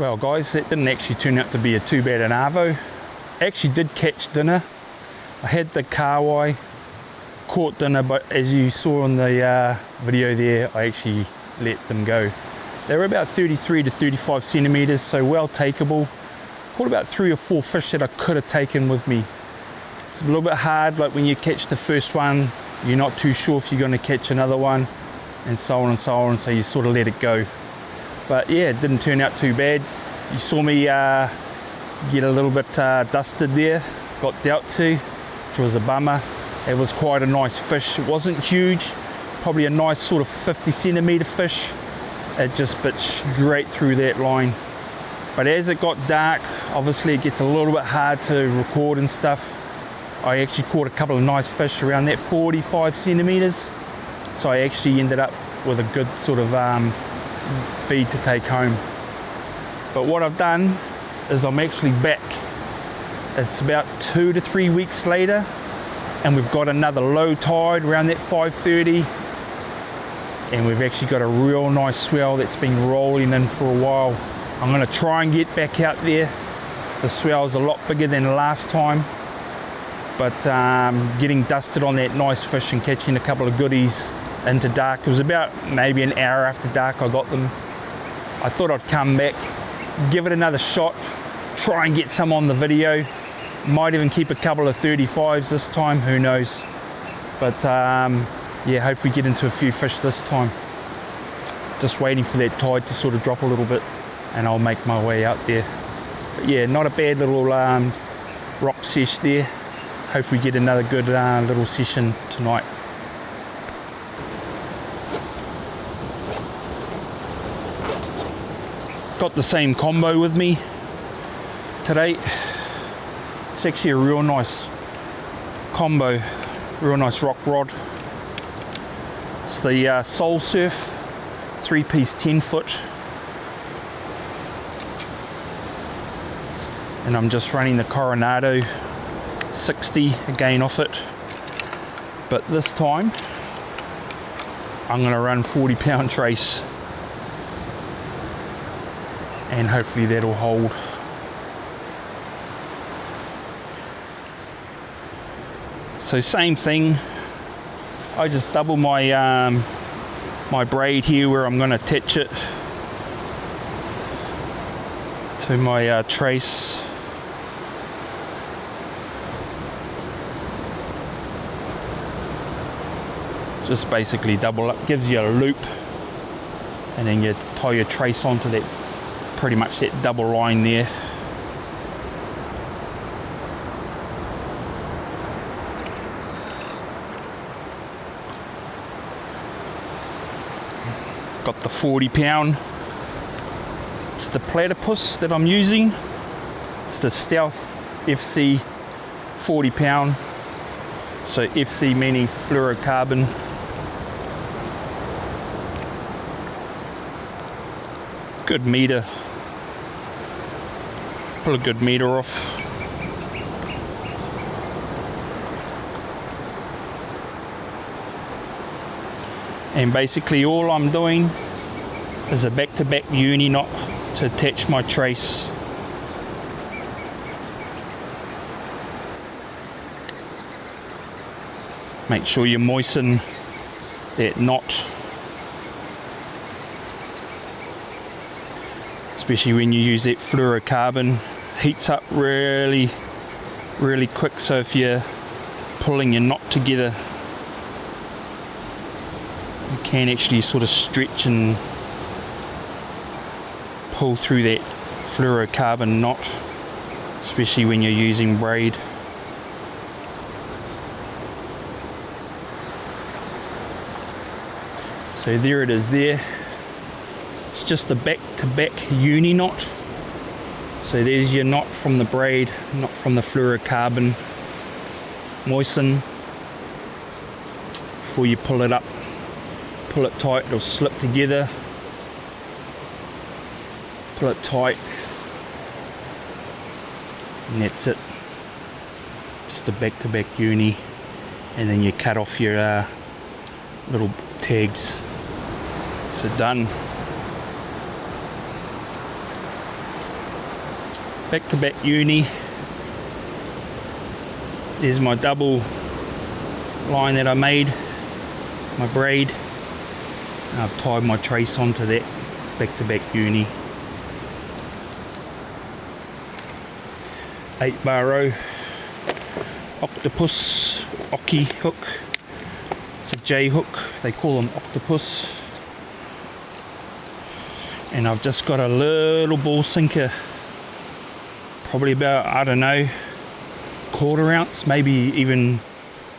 Well guys, that didn't actually turn out to be a too bad an arvo. I actually did catch dinner. I had the KIWI, caught dinner, but as you saw in the video there, I actually let them go. They were about 33 to 35 centimeters, so well takeable. Caught about 3 or 4 fish that I could have taken with me. It's a little bit hard, like when you catch the first one, you're not too sure if you're going to catch another one, and so on and so on, so you sort of let it go. But yeah, it didn't turn out too bad. You saw me get a little bit dusted there, got dealt to, which was a bummer. It was quite a nice fish. It wasn't huge, probably a nice sort of 50 centimeter fish. It just bit straight through that line. But as it got dark, obviously it gets a little bit hard to record and stuff. I actually caught a couple of nice fish around that 45 centimeters. So I actually ended up with a good sort of feed to take home. But what I've done is I'm actually back. It's about 2 to 3 weeks later, and we've got another low tide around that 5:30, and we've actually got a real nice swell that's been rolling in for a while. I'm going to try and get back out there. The swell's a lot bigger than last time, but getting dusted on that nice fish and catching a couple of goodies into dark. It was about maybe an hour after dark I got them. I thought I'd come back, give it another shot, try and get some on the video. Might even keep a couple of 35s this time, who knows. But yeah, hopefully get into a few fish this time. Just waiting for that tide to sort of drop a little bit, and I'll make my way out there. But yeah, not a bad little rock sesh there. Hopefully get another good little session tonight. Got the same combo with me today. It's actually a real nice combo, real nice rock rod. It's the Soul Surf 3-piece 10-foot, and I'm just running the Coronado 60 again off it, but this time I'm going to run 40-pound trace, and hopefully that'll hold. So same thing, I just double my my braid here where I'm going to attach it to my trace. Just basically double up, gives you a loop, and then you tie your trace onto that, pretty much that double line there. Got the 40-pound. It's the platypus that I'm using. It's the Stealth FC 40-pound. So FC meaning fluorocarbon. Good meter. Pull a good meter off. And basically all I'm doing is a back-to-back uni knot to attach my trace. Make sure you moisten that knot, especially when you use that fluorocarbon. Heats up really quick, so if you're pulling your knot together, you can actually sort of stretch and pull through that fluorocarbon knot, especially when you're using braid. So there it is there. It's just a back-to-back uni knot. So there's your knot from the braid, not from the fluorocarbon. Moisten before you pull it up. Pull it tight, it'll slip together. Pull it tight. And that's it. Just a back-to-back uni. And then you cut off your little tags. So done. Back to back uni. There's my double line that I made, my braid. And I've tied my trace onto that back to back uni. 8-bar row, octopus, Oki hook. It's a J hook, they call them octopus. And I've just got a little ball sinker, probably about, I don't know, 1/4 ounce, maybe even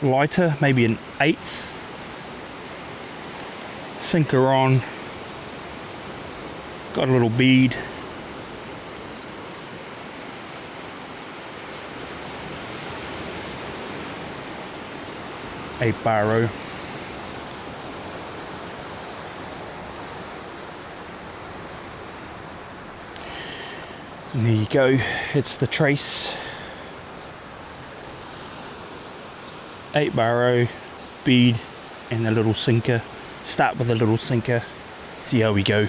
lighter, maybe an 1/8. Sinker on, got a little bead. Eight-bar row. And there you go, it's the trace. 8-bar row, bead, and a little sinker. Start with a little sinker, see how we go.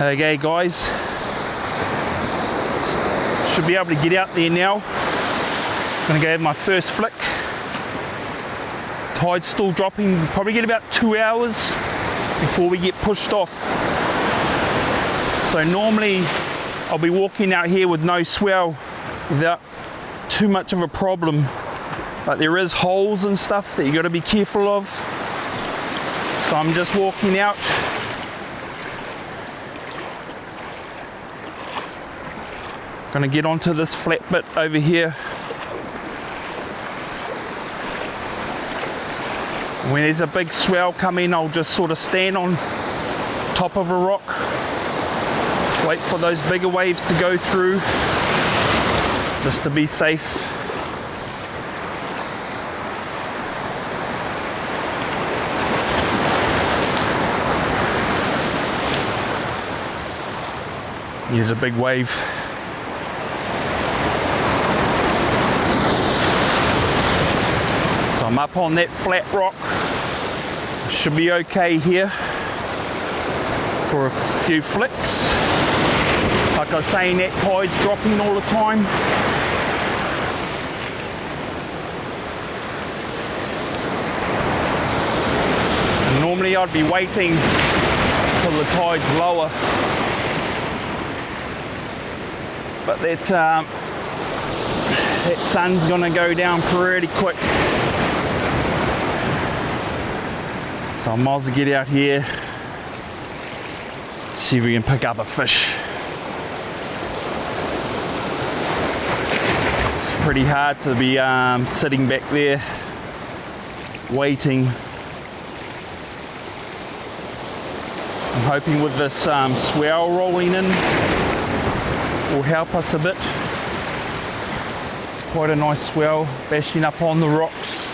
Okay guys, should be able to get out there now. Gonna go have my first flick. Tide's still dropping, probably get about 2 hours before we get pushed off. So normally I'll be walking out here with no swell without too much of a problem, but there is holes and stuff that you got to be careful of. So I'm just walking out. Gonna get onto this flat bit over here. When there's a big swell coming, I'll just sort of stand on top of a rock, wait for those bigger waves to go through, just to be safe. Here's a big wave. So I'm up on that flat rock. Should be okay here for a few flicks. Like I was saying, that tide's dropping all the time. And normally I'd be waiting till the tide's lower. But that sun's gonna go down pretty quick. So I might as well get out here, see if we can pick up a fish. It's pretty hard to be sitting back there, waiting. I'm hoping with this swell rolling in will help us a bit. It's quite a nice swell bashing up on the rocks.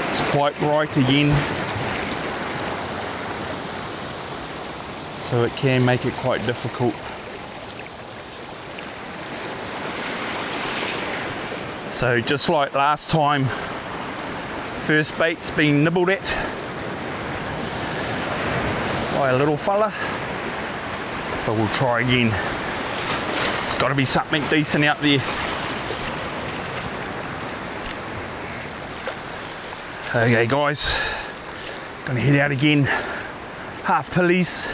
It's quite bright again, so it can make it quite difficult. So just like last time, first bait's been nibbled at by a little fella, but we'll try again. It's got to be something decent out there. Okay guys, gonna head out again, half pillies.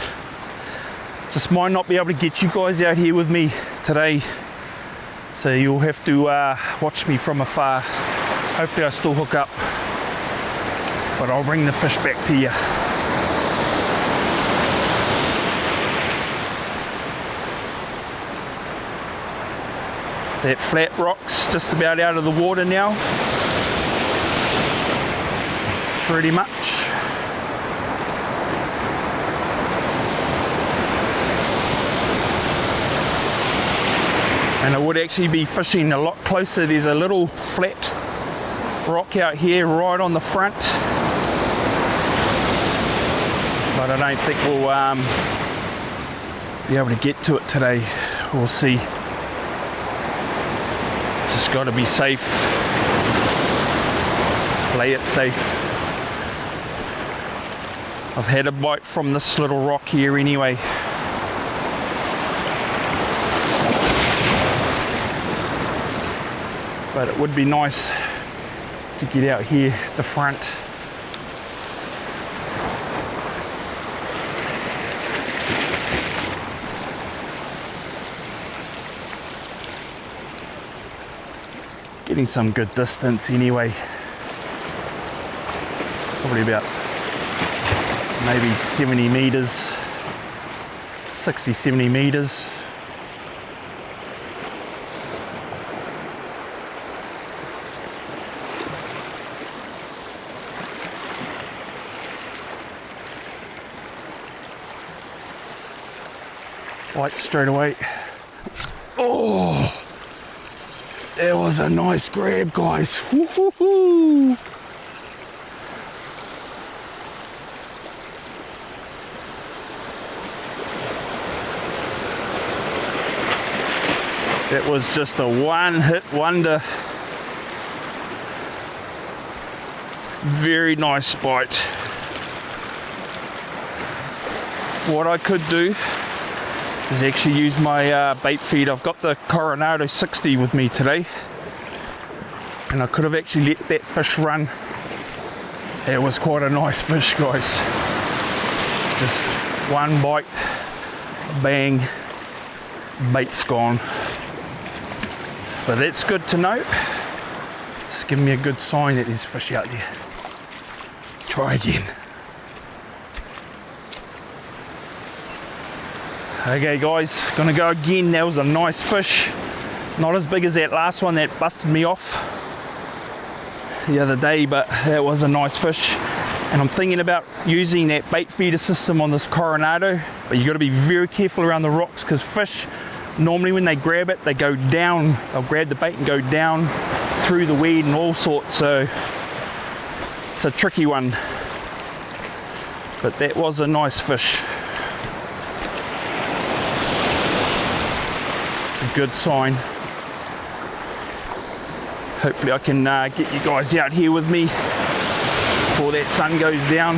Just might not be able to get you guys out here with me today, so you'll have to watch me from afar. Hopefully I still hook up, but I'll bring the fish back to you. That flat rock's just about out of the water now. Pretty much. And I would actually be fishing a lot closer. There's a little flat rock out here right on the front, but I don't think we'll be able to get to it today. We'll see. Just got to be safe, play it safe. I've had a bite from this little rock here anyway. But it would be nice to get out here at the front. Getting some good distance anyway. Probably about maybe 70 meters, 60, 70 meters. Bite straight away. Oh, that was a nice grab, guys. Woo-hoo-hoo. It was just a one-hit wonder. Very nice bite. What I could do is actually use my bait feed. I've got the Coronado 60 with me today, and I could have actually let that fish run. It was quite a nice fish, guys. Just one bite, bang, bait's gone. But that's good to know. It's giving me a good sign that there's fish out there. Try again. Okay guys, gonna go again. That was a nice fish. Not as big as that last one that busted me off the other day, but that was a nice fish. And I'm thinking about using that bait feeder system on this Coronado, but you gotta be very careful around the rocks, because fish, normally when they grab it, they go down. They'll grab the bait and go down through the weed and all sorts, so it's a tricky one. But that was a nice fish. It's a good sign. Hopefully I can get you guys out here with me before that sun goes down.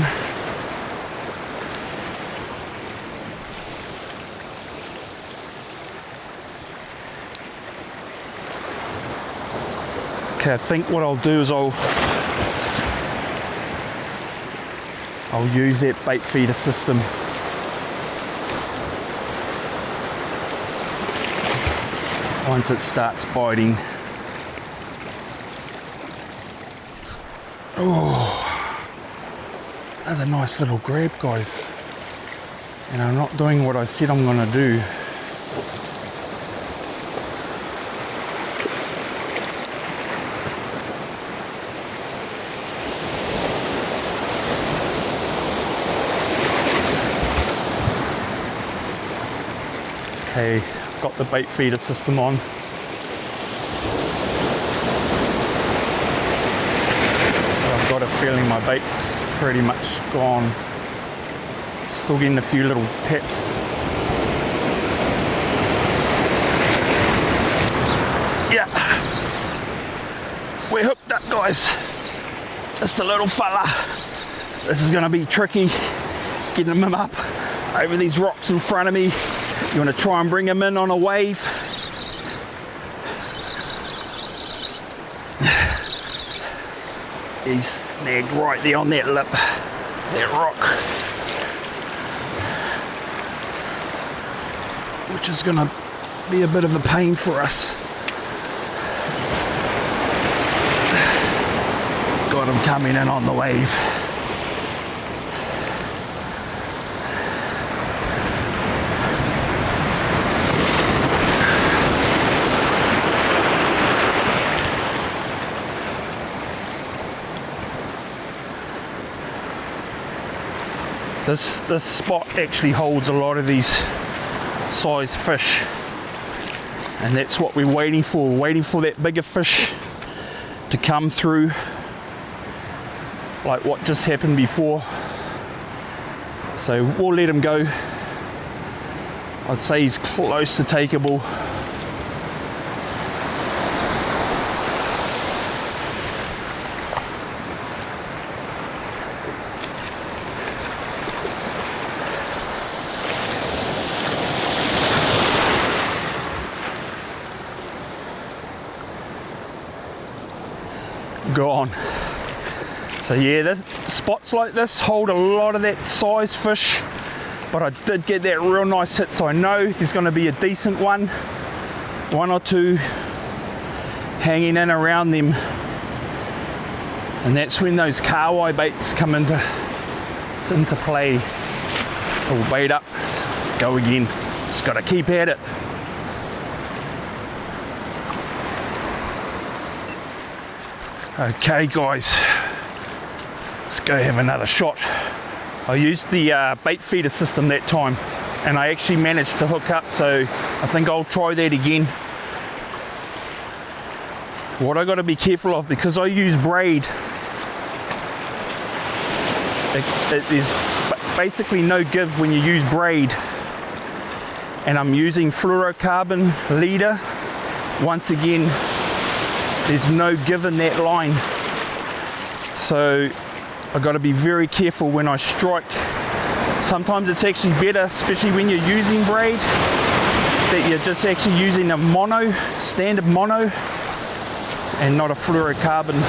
Okay, I think what I'll do is I'll use that bait feeder system. Once it starts biting. Oh, that's a nice little grab, guys. And I'm not doing what I said I'm gonna do. Okay, I've got the bait feeder system on. I've got a feeling my bait's pretty much gone. Still getting a few little taps. Yeah, we're hooked up, guys. Just a little fella. This is gonna be tricky, getting him up over these rocks in front of me. You want to try and bring him in on a wave. He's snagged right there on that lip, that rock, which is going to be a bit of a pain for us. Got him coming in on the wave. This spot actually holds a lot of these size fish, and that's what we're waiting for. We're waiting for that bigger fish to come through like what just happened before. So we'll let him go. I'd say he's close to takeable. Gone. So yeah, this spots like this hold a lot of that size fish, but I did get that real nice hit, so I know there's going to be a decent one or two hanging in around them, and that's when those KIWI baits come into play. Pull bait up, go again, just got to keep at it. Okay guys, let's go have another shot. I used the bait feeder system that time and I actually managed to hook up, so I think I'll try that again. What I got to be careful of, because I use braid, there's basically no give when you use braid, and I'm using fluorocarbon leader. Once again, there's no give in that line, so I've got to be very careful when I strike. Sometimes it's actually better, especially when you're using braid, that you're just actually using a mono, standard mono, and not a fluorocarbon,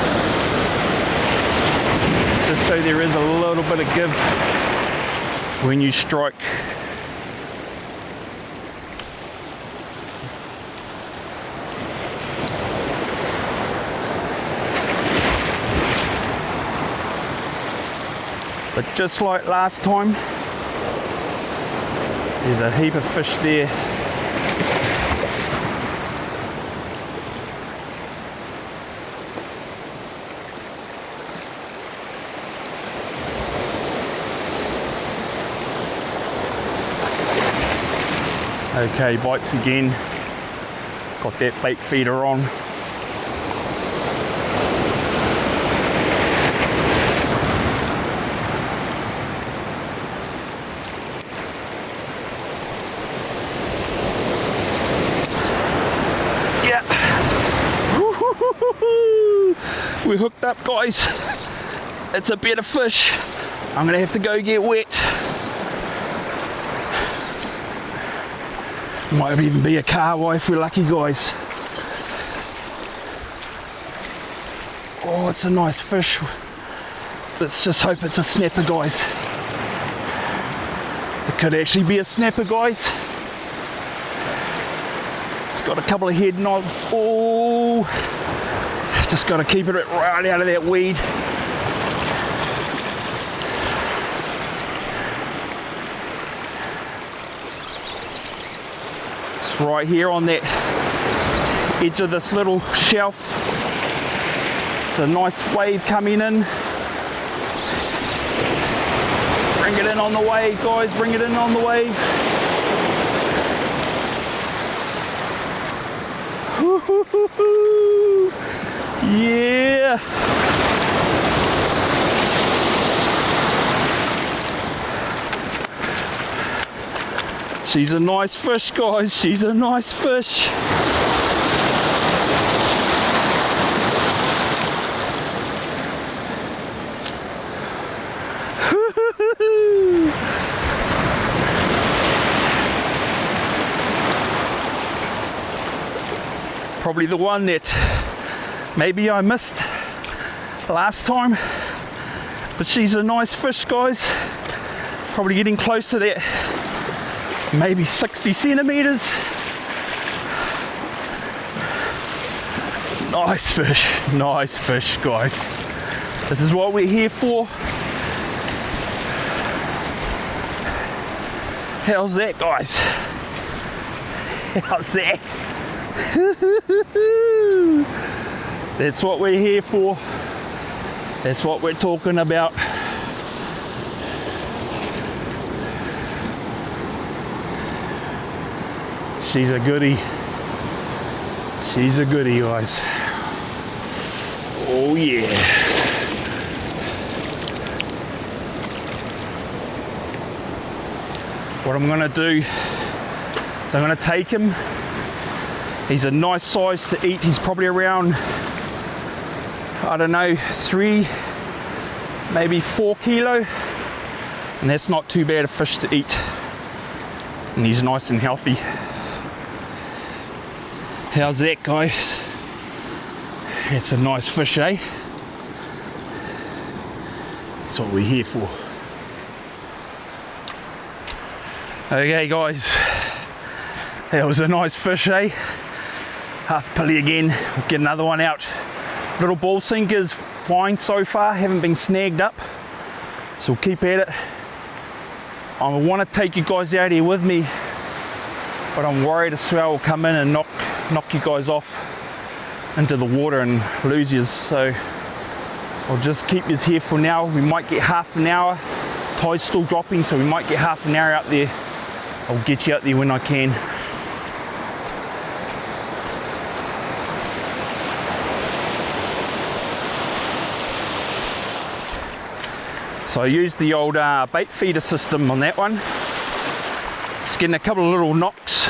just so there is a little bit of give when you strike. But just like last time, there's a heap of fish there. Okay, bites again. Got that bait feeder on. We're hooked up, guys. It's a better fish. I'm gonna have to go get wet. Might even be a KIWI if we're lucky, guys. Oh, it's a nice fish. Let's just hope it's a snapper, guys. It could actually be a snapper, guys. It's got a couple of head nods. Oh, just got to keep it right out of that weed. It's right here on that edge of this little shelf. It's a nice wave coming in. Bring it in on the wave, guys, bring it in on the wave. Yeah. She's a nice fish, guys. She's a nice fish. Probably the one that maybe I missed last time, but she's a nice fish, guys. Probably getting close to that, maybe 60 centimeters. Nice fish, guys. This is what we're here for. How's that, guys? How's that? That's what we're here for. That's what we're talking about. She's a goodie. She's a goodie, guys. Oh yeah. what I'm going to do is I'm going to take him. He's a nice size to eat. He's probably around, I don't know, 3, maybe 4 kilo. And that's not too bad a fish to eat. And he's nice and healthy. How's that, guys? It's a nice fish, eh? That's what we're here for. Okay, guys. That was a nice fish, eh? Half pulley again. We'll get another one out. Little ball sinker's fine so far. Haven't been snagged up. So we'll keep at it. I want to take you guys out here with me, but I'm worried a swell will come in and knock you guys off into the water and lose you. So I'll just keep you here for now. We might get half an hour. Tide's still dropping, so we might get half an hour out there. I'll get you out there when I can. So I used the old bait feeder system on that one. It's getting a couple of little knocks,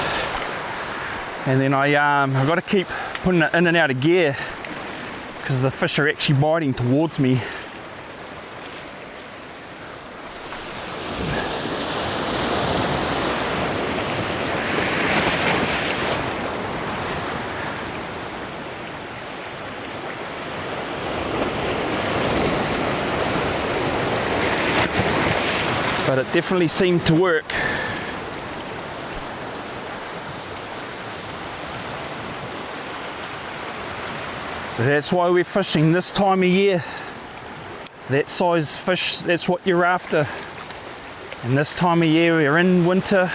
and then I got to keep putting it in and out of gear because the fish are actually biting towards me. But it definitely seemed to work. That's why we're fishing this time of year. That size fish, that's what you're after. And this time of year, we're in winter.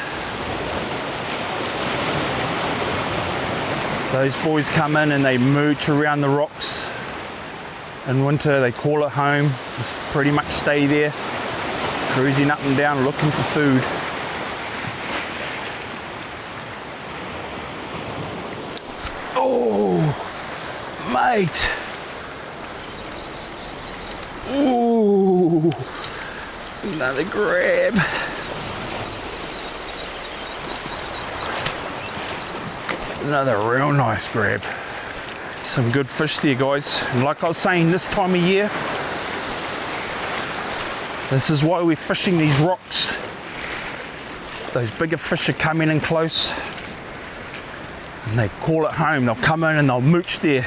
Those boys come in and they mooch around the rocks. In winter, they call it home, just pretty much stay there, cruising up and down looking for food. Oh, mate. Ooh, another grab. Another real nice grab. Some good fish there, guys. And like I was saying, this time of year, this is why we're fishing these rocks. Those bigger fish are coming in close and they call it home. They'll come in and they'll mooch there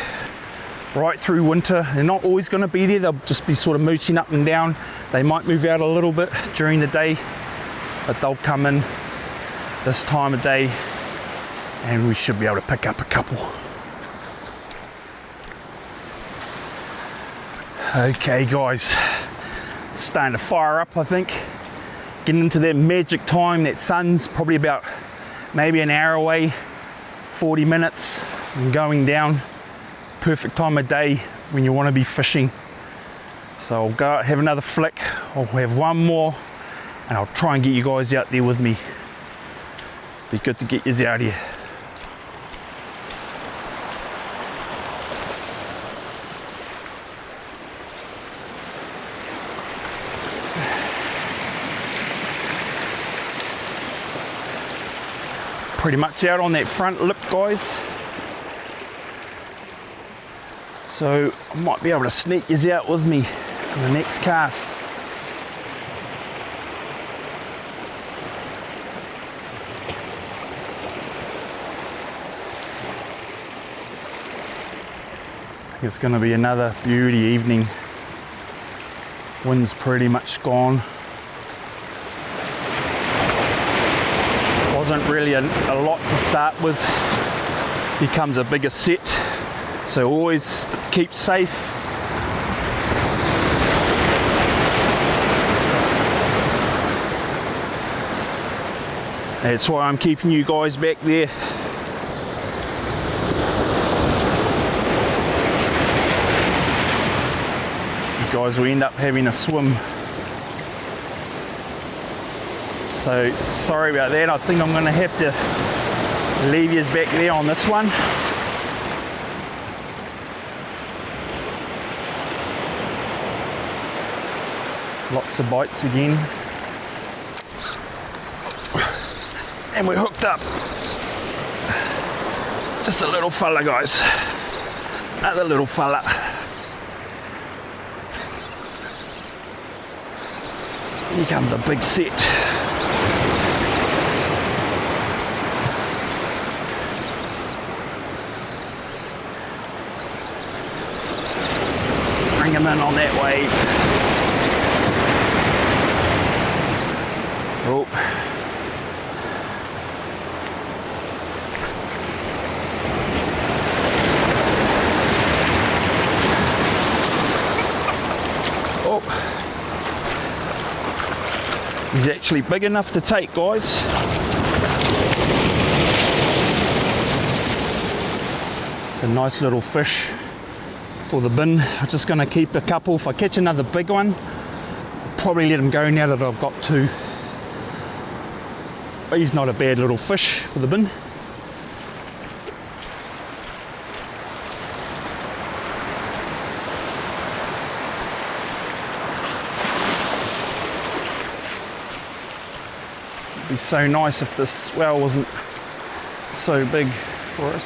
right through winter. They're not always going to be there. They'll just be sort of mooching up and down. They might move out a little bit during the day, but they'll come in this time of day and we should be able to pick up a couple. Okay, guys. Starting to fire up, I think. Getting into that magic time. That sun's probably about maybe an hour away, 40 minutes, and going down. Perfect time of day when you want to be fishing. So I'll go out, have another flick. I'll have one more, and I'll try and get you guys out there with me. Be good to get you out here. Pretty much out on that front lip, guys. So I might be able to sneak you out with me in the next cast. It's going to be another beauty evening. Wind's pretty much gone. Wasn't really a lot to start with. Becomes a bigger set, so always keep safe. That's why I'm keeping you guys back there. You guys will end up having a swim. So sorry about that. I think I'm going to have to leave you back there on this one. Lots of bites again. And we're hooked up. Just a little fella, guys. Another little fella. Here comes a big set. Bring him in on that wave. Oh. Oh. He's actually big enough to take, guys. It's a nice little fish for the bin. I'm just going to keep a couple. If I catch another big one, I'll probably let him go now that I've got two. But he's not a bad little fish for the bin. It'd be so nice if this swell wasn't so big for us.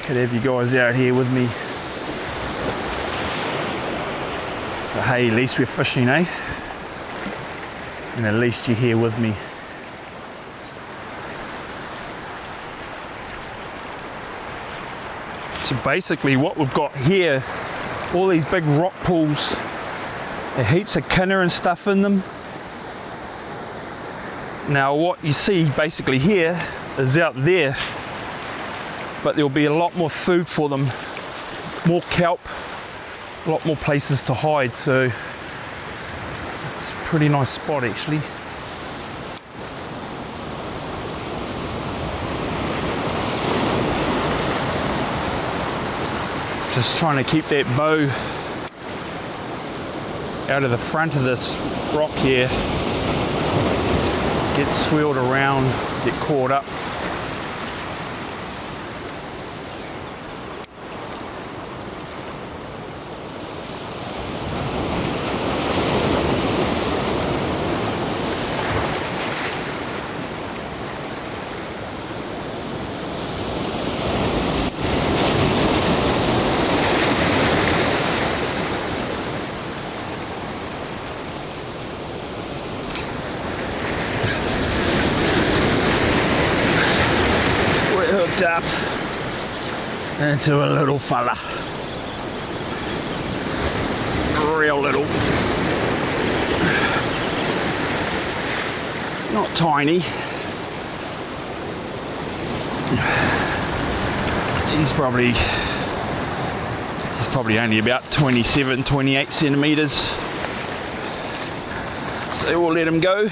Could have you guys out here with me. But hey, at least we're fishing, eh? And at least you're here with me. So basically what we've got here, all these big rock pools, there are heaps of kinner and stuff in them. Now what you see basically here is out there, but there'll be a lot more food for them, more kelp, a lot more places to hide, so it's a pretty nice spot actually. Just trying to keep that bow out of the front of this rock here, get swirled around, get caught up. Up into a little fella, real little, not tiny. He's probably only about 27, 28 centimeters, so we'll let him go.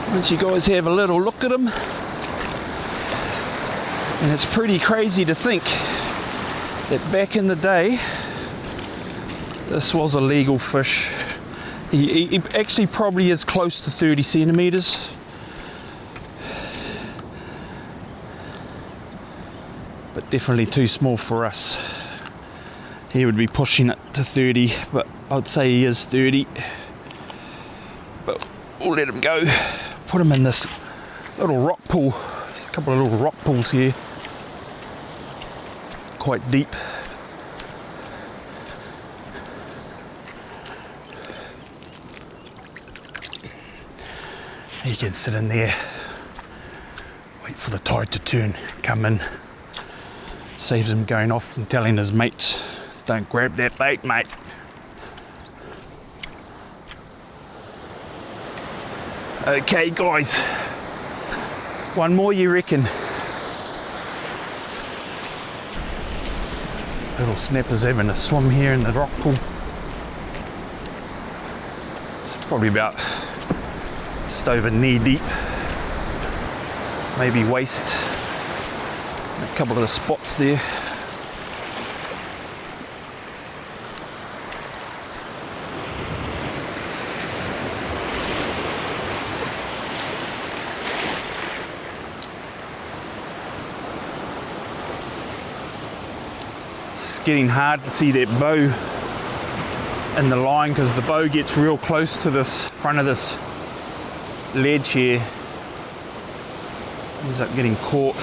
Once you guys have a little look at him, and it's pretty crazy to think that back in the day this was a legal fish. He actually probably is close to 30 centimeters, but definitely too small for us. He would be pushing it to 30, but I'd say he is 30, but we'll let him go. Put him in this little rock pool. There's a couple of little rock pools here, quite deep. He can sit in there, wait for the tide to turn, come in. Saves him going off and telling his mates, don't grab that bait, mate. Okay guys, one more you reckon? Little snapper's having a swim here in the rock pool. It's probably about just over knee deep, maybe waist. A couple of the spots there. It's getting hard to see that bow in the line, because the bow gets real close to this front of this ledge here. Ends up getting caught.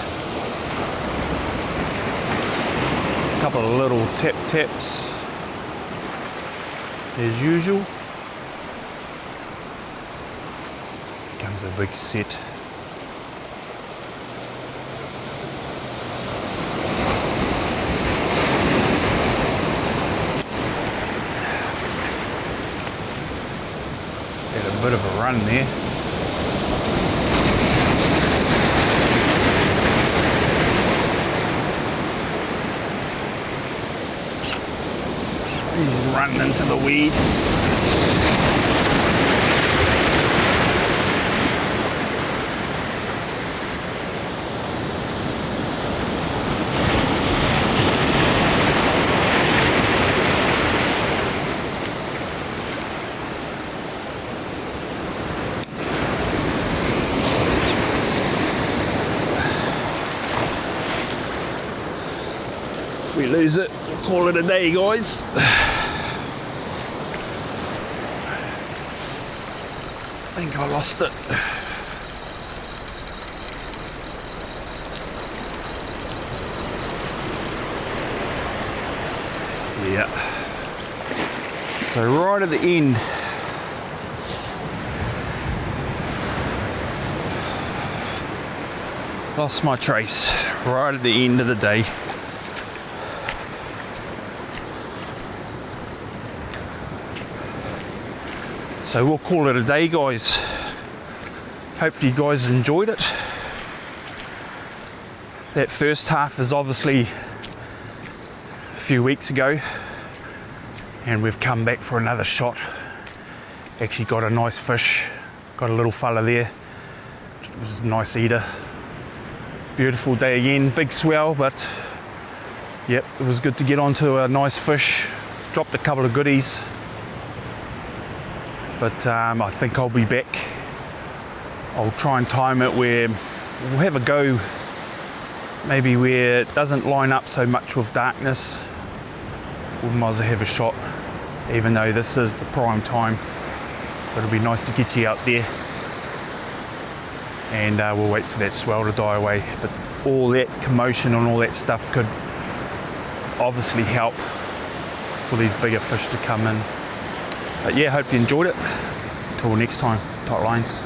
A couple of little taps as usual. Comes a big set. Had a bit of a run there. He's running into the weed. If we lose it, we'll call it a day, guys. I think I lost it. Yeah. So right at the end, lost my trace right at the end of the day. So we'll call it a day, guys. Hopefully you guys enjoyed it. That first half is obviously a few weeks ago, and we've come back for another shot. Actually got a nice fish, got a little fella there. It was a nice eater. Beautiful day again, big swell, but yep, it was good to get onto a nice fish. Dropped a couple of goodies. But I think I'll be back. I'll try and time it where we'll have a go, maybe where it doesn't line up so much with darkness. We might as well have a shot, even though this is the prime time. But it'll be nice to get you out there, and we'll wait for that swell to die away. But all that commotion and all that stuff could obviously help for these bigger fish to come in. But yeah, hope you enjoyed it. Till next time, tight lines.